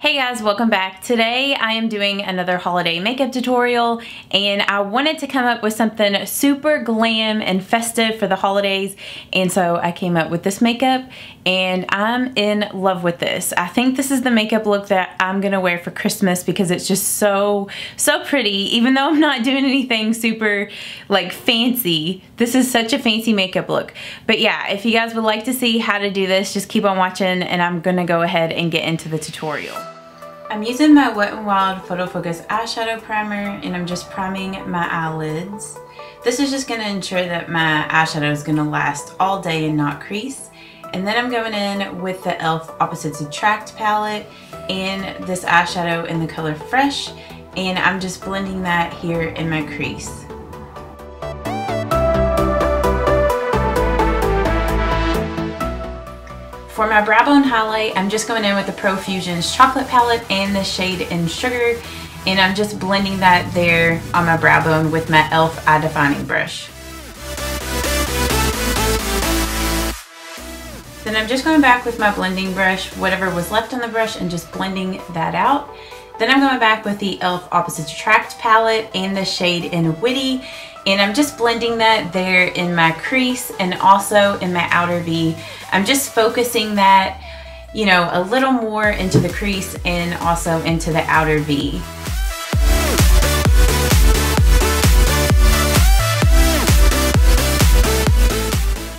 Hey guys, welcome back. Today I am doing another holiday makeup tutorial and I wanted to come up with something super glam and festive for the holidays, and so I came up with this makeup and I'm in love with this. I think this is the makeup look that I'm gonna wear for Christmas because it's just so pretty. Even though I'm not doing anything super like fancy, this is such a fancy makeup look. But yeah, if you guys would like to see how to do this, just keep on watching and I'm gonna go ahead and get into the tutorial. I'm using my Wet n Wild Photo Focus eyeshadow primer and I'm just priming my eyelids. This is just going to ensure that my eyeshadow is going to last all day and not crease. And then I'm going in with the e.l.f. Opposites Attract palette and this eyeshadow in the color Fresh, and I'm just blending that here in my crease. For my brow bone highlight, I'm just going in with the Profusion's chocolate palette and the shade in Sugar, and I'm just blending that there on my brow bone with my e.l.f. eye defining brush. Then I'm just going back with my blending brush, whatever was left on the brush, and just blending that out. Then I'm going back with the e.l.f. Opposites Attract palette and the shade in Witty, and I'm just blending that there in my crease and also in my outer V. I'm just focusing that, you know, a little more into the crease and also into the outer V.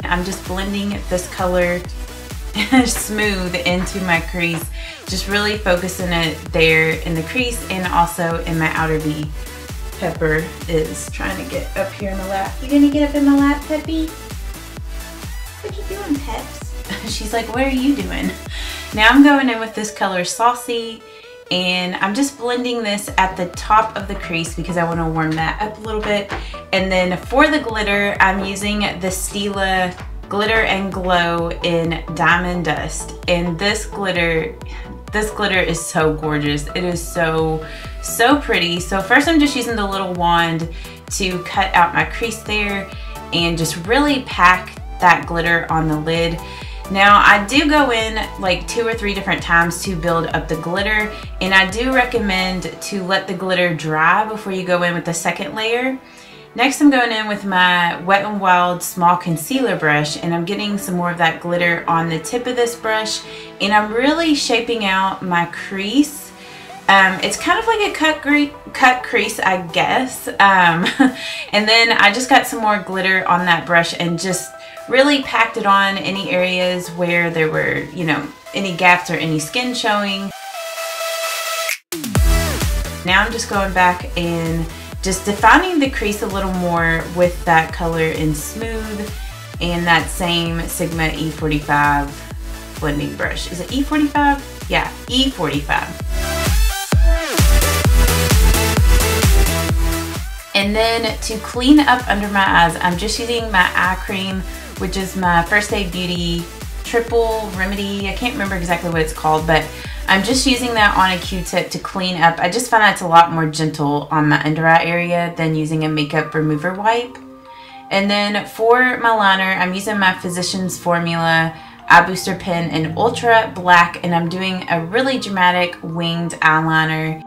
I'm just blending this color smooth into my crease, just really focusing it there in the crease and also in my outer V. Pepper is trying to get up here in my lap. You gonna get up in my lap, Peppy? What you doing, Peps? She's like, what are you doing? Now I'm going in with this color Saucy, and I'm just blending this at the top of the crease because I want to warm that up a little bit. And then for the glitter, I'm using the Stila Glitter and Glow in Diamond Dust, and this glitter is so gorgeous. It is so pretty. So first I'm just using the little wand to cut out my crease there and just really pack that glitter on the lid. Now I do go in like 2 or 3 different times to build up the glitter, and I do recommend to let the glitter dry before you go in with the second layer. Next I'm going in with my Wet n Wild small concealer brush, and I'm getting some more of that glitter on the tip of this brush, and I'm really shaping out my crease. It's kind of like a cut crease, I guess. And then I just got some more glitter on that brush and just really packed it on any areas where there were, you know, any gaps or any skin showing. Now I'm just going back and just defining the crease a little more with that color in Smooth and that same Sigma E45 blending brush. Is it E45? Yeah, E45. And then to clean up under my eyes, I'm just using my eye cream, which is my First Aid Beauty Triple Remedy. I can't remember exactly what it's called, but I'm just using that on a Q-tip to clean up. I just find that's a lot more gentle on my under eye area than using a makeup remover wipe. And then for my liner, I'm using my Physicians Formula Eye Booster Pen in Ultra Black, and I'm doing a really dramatic winged eyeliner.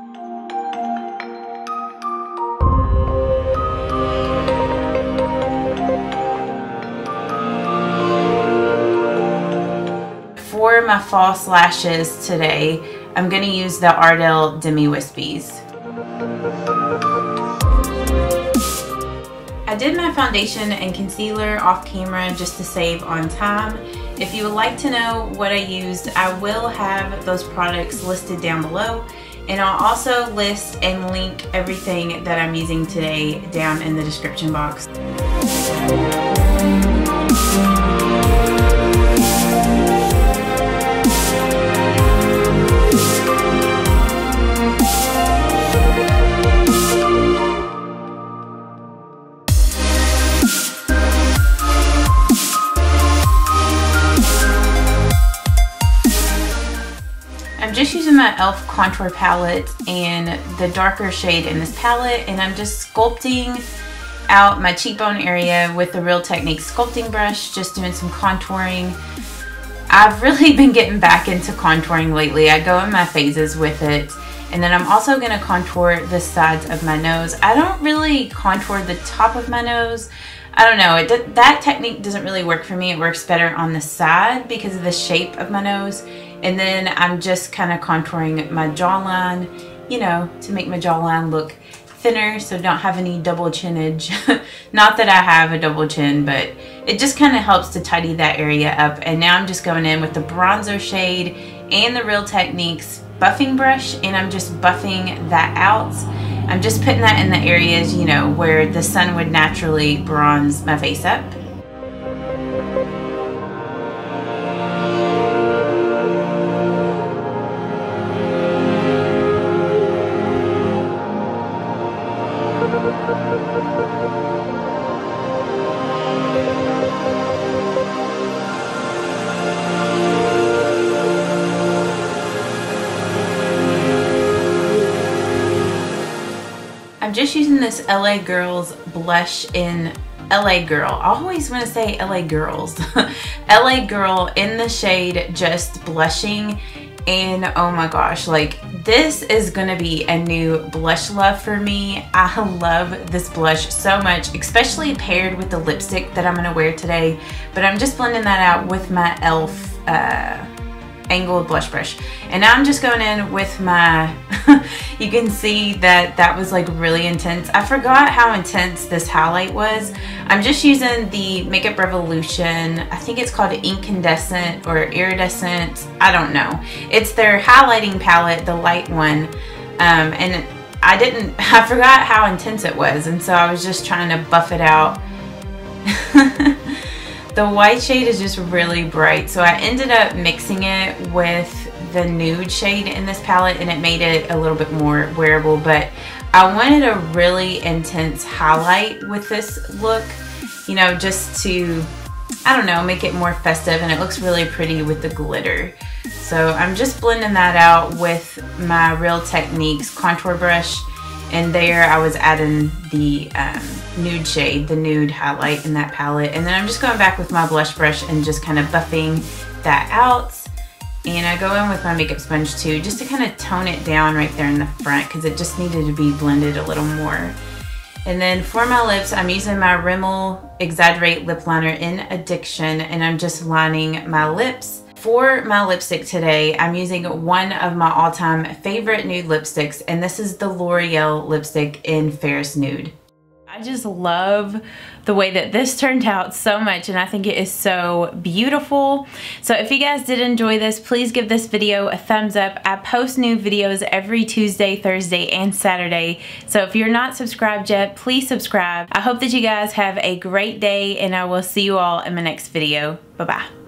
For my false lashes today, I'm going to use the Ardell Demi Wispies. I did my foundation and concealer off camera just to save on time. If you would like to know what I used, I will have those products listed down below, and I'll also list and link everything that I'm using today down in the description box. I'm just using my e.l.f. contour palette and the darker shade in this palette, and I'm just sculpting out my cheekbone area with the Real Techniques sculpting brush, just doing some contouring I've really been getting back into contouring lately. I go in my phases with it. And then I'm also going to contour the sides of my nose. I don't really contour the top of my nose. I don't know, that technique doesn't really work for me. It works better on the side because of the shape of my nose. And then I'm just kind of contouring my jawline, you know, to make my jawline look thinner so don't have any double chinnage. Not that I have a double chin, but it just kind of helps to tidy that area up. And now I'm just going in with the bronzer shade and the Real Techniques buffing brush, and I'm just buffing that out. I'm just putting that in the areas, you know, where the sun would naturally bronze my face up. I'm just using this LA Girls blush in LA Girl. I always want to say LA Girls. LA Girl in the shade Just Blushing. And oh my gosh, like this is gonna be a new blush love for me. I love this blush so much, especially paired with the lipstick that I'm gonna wear today. But I'm just blending that out with my e.l.f. Angled blush brush. And now I'm just going in with my, you can see that that was like really intense. I forgot how intense this highlight was. I'm just using the Makeup Revolution, I think it's called Incandescent or Iridescent, I don't know. It's their highlighting palette, the light one. And I forgot how intense it was, and so I was just trying to buff it out. The white shade is just really bright, so I ended up mixing it with the nude shade in this palette, and it made it a little bit more wearable. But I wanted a really intense highlight with this look, you know, just to, I don't know, make it more festive, and it looks really pretty with the glitter. So I'm just blending that out with my Real Techniques contour brush. And there I was adding the nude shade, the nude highlight in that palette. And then I'm just going back with my blush brush and just kind of buffing that out. And I go in with my makeup sponge too, just to kind of tone it down right there in the front because it just needed to be blended a little more. And then for my lips, I'm using my Rimmel Exaggerate Lip Liner in Addiction, and I'm just lining my lips. For my lipstick today, I'm using one of my all-time favorite nude lipsticks, and this is the L'Oreal lipstick in Ferris Nude. I just love the way that this turned out so much, and I think it is so beautiful. So if you guys did enjoy this, please give this video a thumbs up. I post new videos every Tuesday, Thursday, and Saturday. So if you're not subscribed yet, please subscribe. I hope that you guys have a great day, and I will see you all in my next video. Bye-bye.